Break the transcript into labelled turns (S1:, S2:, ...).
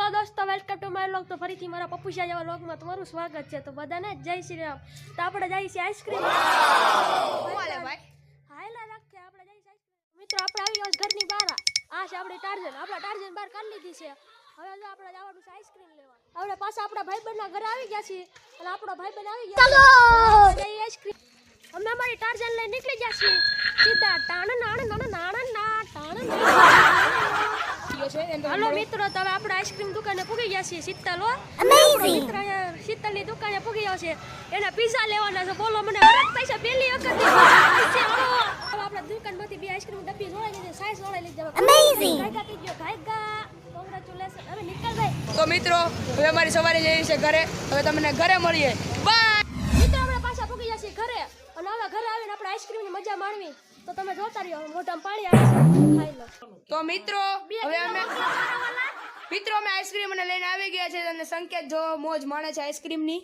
S1: Hello દોસ્તો, welcome to my vlog. તો ફરીથી મારા પપ્પુશા જેવા વ્લોગમાં તમારું સ્વાગત છે. તો બધાને જય શ્રી રામ. તો આપણે જઈએ છીએ આઈસ્ક્રીમ હાયલા રાખીએ. આપણે જઈએ છીએ મિત્રો. આપણે આવી ગયા ઘરની બહાર. આ છે આપણી ટાર્જન. આપણા ટાર્જન બહાર કાઢી લીધી છે. હવે જો આપણે જવાનું છે આઈસ્ક્રીમ લેવા. આપણે પાછા આપણા ભાઈબંધના ઘરે આવી ગયા છીએ અને આપણો ભાઈબંધ આવી ગયા. ચાલો જઈએ આઈસ્ક્રીમ. અમે અમારી ટાર્જન લઈને નીકળી ગયા છીએ સીધા હાલો મિત્રો, તો હવે આપણે આઈસ્ક્રીમ દુકાને પૂગી ગયા છીએ. શીતલ શીતલની દુકાને પૂગી ગયા છે. એને પીઝા લેવાના છે. બોલો, મને હરખ થાય છે પહેલી વખત. આપણે દુકાનમાંથી બે આઈસ્ક્રીમ ડબ્બી જોડાઈ લીધી, સાઈઝ જોડાઈ લીધી. કોંગ્રેચ્યુલેશન. હવે નીકળ ભાઈ.
S2: તો મિત્રો, હવે અમારી સવારે જઈએ છીએ ઘરે. હવે તમને ઘરે મળીએ. બાય
S1: મિત્રો, આપણે પાછા પૂગી ગયા છીએ ઘરે અને હવે ઘરે આવીને આપણે આઈસ્ક્રીમની મજા માણવી. તો તમે જોતા રહ્યો. મોઢામાં પાણી આવે છે, ખાઈ લો.
S2: તો મિત્રો, હવે અમે આઈસ્ક્રીમ લઈને આવી ગયા છે અને સંકેત જો મોજ માણે છે આઈસ્ક્રીમની.